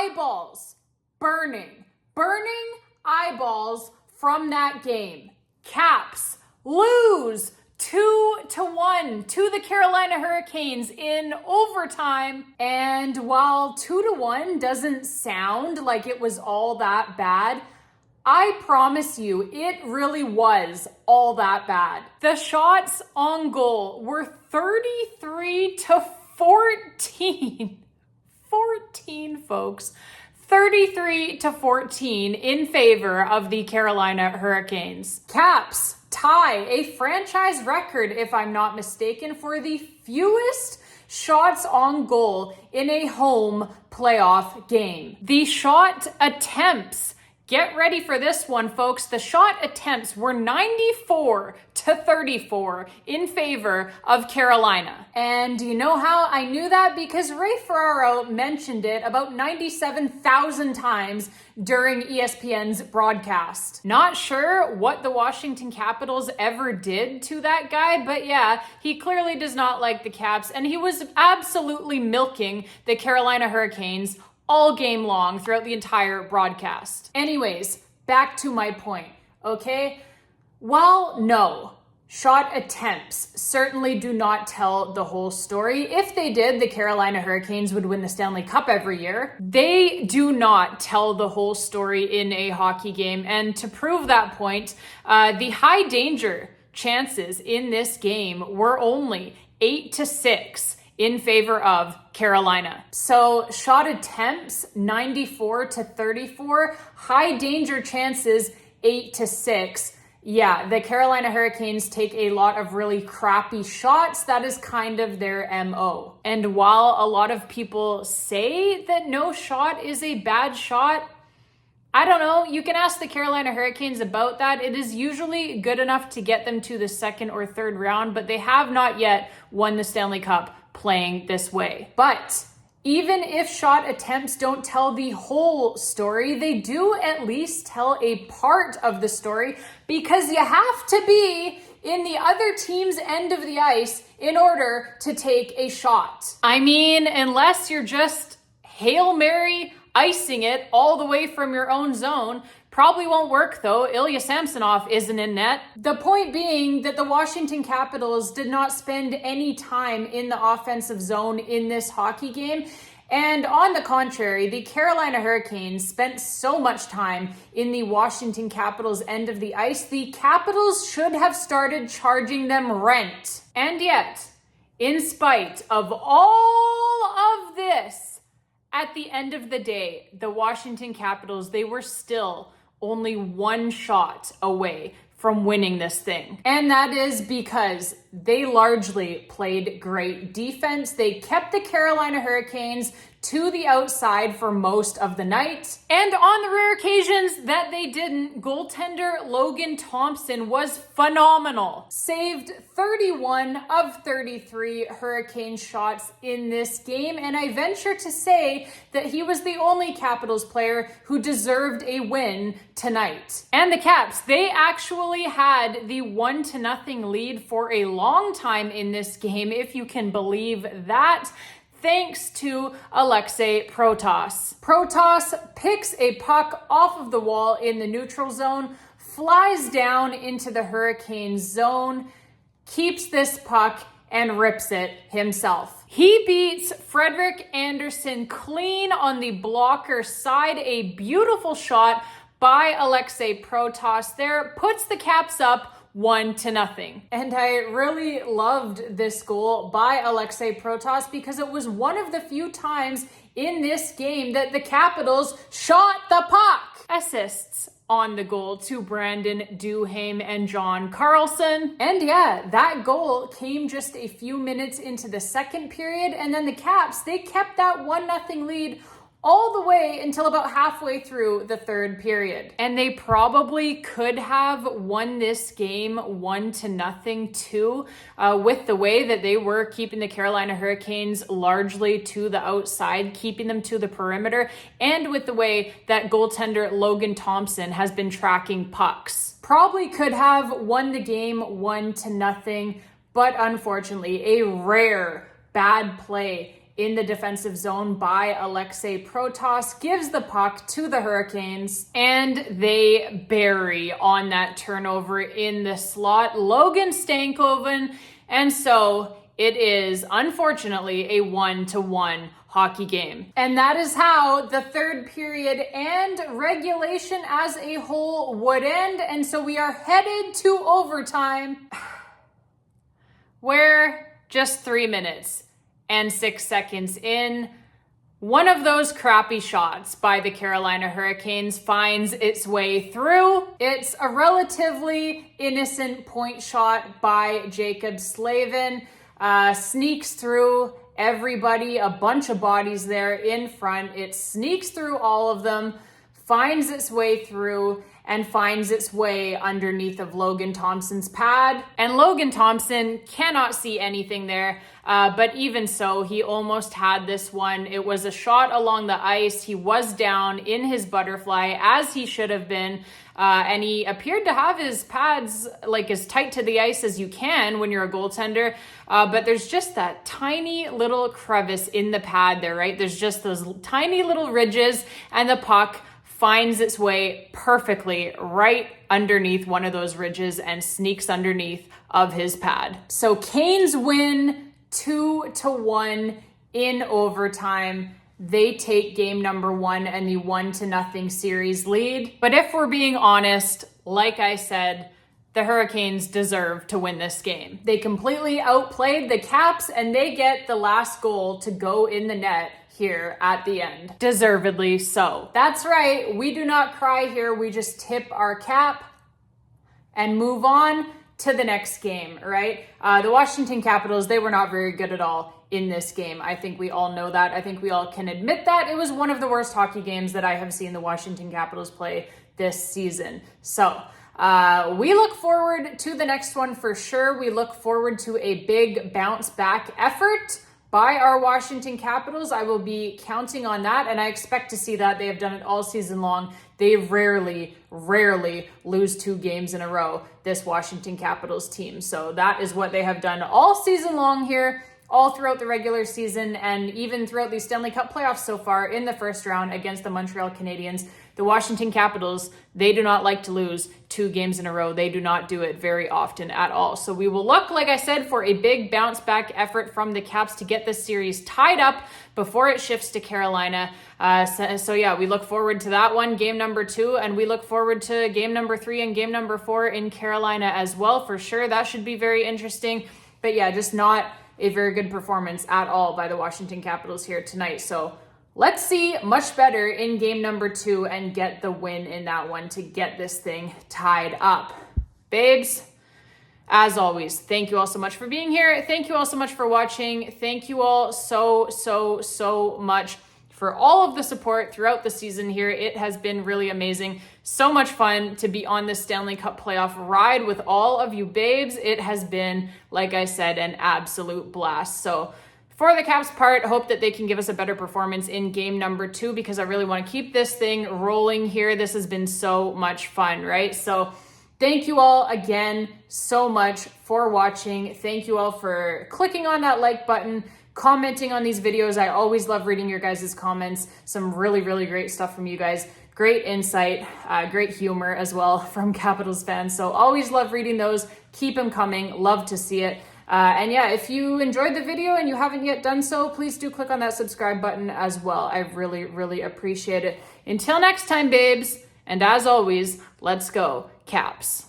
eyeballs, burning eyeballs from that game. Caps lose 2-1 to the Carolina Hurricanes in overtime. And while 2-1 doesn't sound like it was all that bad, I promise you, it really was all that bad. The shots on goal were 33-14. 14, folks. 33-14 in favor of the Carolina Hurricanes. Caps tie a franchise record, if I'm not mistaken, for the fewest shots on goal in a home playoff game. The shot attempts, get ready for this one, folks. The shot attempts were 94-34 in favor of Carolina. And you know how I knew that? Because Ray Ferraro mentioned it about 97,000 times during ESPN's broadcast. Not sure what the Washington Capitals ever did to that guy, but yeah, he clearly does not like the Caps, and he was absolutely milking the Carolina Hurricanes all game long throughout the entire broadcast. Anyways, back to my point, okay? While no, shot attempts certainly do not tell the whole story. If they did, the Carolina Hurricanes would win the Stanley Cup every year. They do not tell the whole story in a hockey game. And to prove that point, the high danger chances in this game were only 8-6 in favor of Carolina. So shot attempts, 94-34, high danger chances, 8-6. Yeah, the Carolina Hurricanes take a lot of really crappy shots. That is kind of their MO. And while a lot of people say that no shot is a bad shot, I don't know. You can ask the Carolina Hurricanes about that. It is usually good enough to get them to the second or third round, but they have not yet won the Stanley Cup playing this way. But even if shot attempts don't tell the whole story, they do at least tell a part of the story, because you have to be in the other team's end of the ice in order to take a shot. I mean, unless you're just Hail Mary icing it all the way from your own zone. Probably won't work though. Ilya Samsonov isn't in net. The point being that the Washington Capitals did not spend any time in the offensive zone in this hockey game. And on the contrary, the Carolina Hurricanes spent so much time in the Washington Capitals end of the ice, the Capitals should have started charging them rent. And yet, in spite of all of this, at the end of the day, the Washington Capitals, they were still only one shot away from winning this thing. And that is because they largely played great defense. They kept the Carolina Hurricanes to the outside for most of the night. And on the rare occasions that they didn't, goaltender Logan Thompson was phenomenal. Saved 31 of 33 Hurricane shots in this game, and I venture to say that he was the only Capitals player who deserved a win tonight. And the Caps, they actually had the 1-0 lead for a long time in this game, if you can believe that, thanks to Aliaksei Protas. Protas picks a puck off of the wall in the neutral zone, flies down into the Hurricane zone, keeps this puck, and rips it himself. He beats Frederik Andersen clean on the blocker side. A beautiful shot by Aliaksei Protas there, puts the Caps up 1-0. And I really loved this goal by Aliaksei Protas because it was one of the few times in this game that the Capitals shot the puck. Assists on the goal to Brandon Duhaime and John Carlson. And yeah, that goal came just a few minutes into the second period, and then the Caps, they kept that 1-0 lead all the way until about halfway through the third period. And they probably could have won this game 1-0 too, with the way that they were keeping the Carolina Hurricanes largely to the outside, keeping them to the perimeter, and with the way that goaltender Logan Thompson has been tracking pucks. Probably could have won the game 1-0, but unfortunately, a rare bad play in the defensive zone by Aliaksei Protas, gives the puck to the Hurricanes, and they bury on that turnover in the slot Logan Stankoven. And so it is, unfortunately, a 1-1 hockey game. And that is how the third period and regulation as a whole would end. And so we are headed to overtime, where just 3 minutes and 6 seconds in, one of those crappy shots by the Carolina Hurricanes finds its way through. It's a relatively innocent point shot by Jacob Slavin. Sneaks through everybody, a bunch of bodies there in front. It sneaks through all of them, finds its way through, and finds its way underneath of Logan Thompson's pad. And Logan Thompson cannot see anything there, but even so, he almost had this one. It was a shot along the ice. He was down in his butterfly, as he should have been, and he appeared to have his pads like as tight to the ice as you can when you're a goaltender, but there's just that tiny little crevice in the pad there, right? There's just those tiny little ridges, and the puck finds its way perfectly right underneath one of those ridges and sneaks underneath of his pad. So Canes win 2-1 in overtime. They take game number 1 and the 1-0 series lead. But if we're being honest, like I said, the Hurricanes deserve to win this game. They completely outplayed the Caps, and they get the last goal to go in the net here at the end. Deservedly so. That's right. We do not cry here. We just tip our cap and move on to the next game, right? The Washington Capitals, they were not very good at all in this game. I think we all know that. I think we all can admit that. It was one of the worst hockey games that I have seen the Washington Capitals play this season. So we look forward to the next one for sure. We look forward to a big bounce back effort by our Washington Capitals. I will be counting on that, and I expect to see that. They have done it all season long. They rarely lose 2 games in a row, this Washington Capitals team. So that is what they have done all season long here, all throughout the regular season, and even throughout the Stanley Cup playoffs so far in the first round against the Montreal Canadiens. The Washington Capitals, they do not like to lose 2 games in a row. They do not do it very often at all. So we will look, like I said, for a big bounce back effort from the Caps to get this series tied up before it shifts to Carolina. So yeah, we look forward to that one, game number 2, and we look forward to game number 3 and game number 4 in Carolina as well, for sure. That should be very interesting. But yeah, just not a very good performance at all by the Washington Capitals here tonight. So let's see much better in game number 2 and get the win in that one to get this thing tied up. Babes, as always, thank you all so much for being here. Thank you all so much for watching. Thank you all so much for all of the support throughout the season here. It has been really amazing. So much fun to be on this Stanley Cup playoff ride with all of you babes. It has been, like I said, an absolute blast. So for the Caps part, hope that they can give us a better performance in game number 2, because I really want to keep this thing rolling here. This has been so much fun, right? So thank you all again so much for watching. Thank you all for clicking on that like button, commenting on these videos. I always love reading your guys' comments. Some really great stuff from you guys. Great insight, great humor as well from Capitals fans. So always love reading those. Keep them coming. Love to see it. And yeah, if you enjoyed the video and you haven't yet done so, please do click on that subscribe button as well. I really appreciate it. Until next time, babes. And as always, let's go, Caps.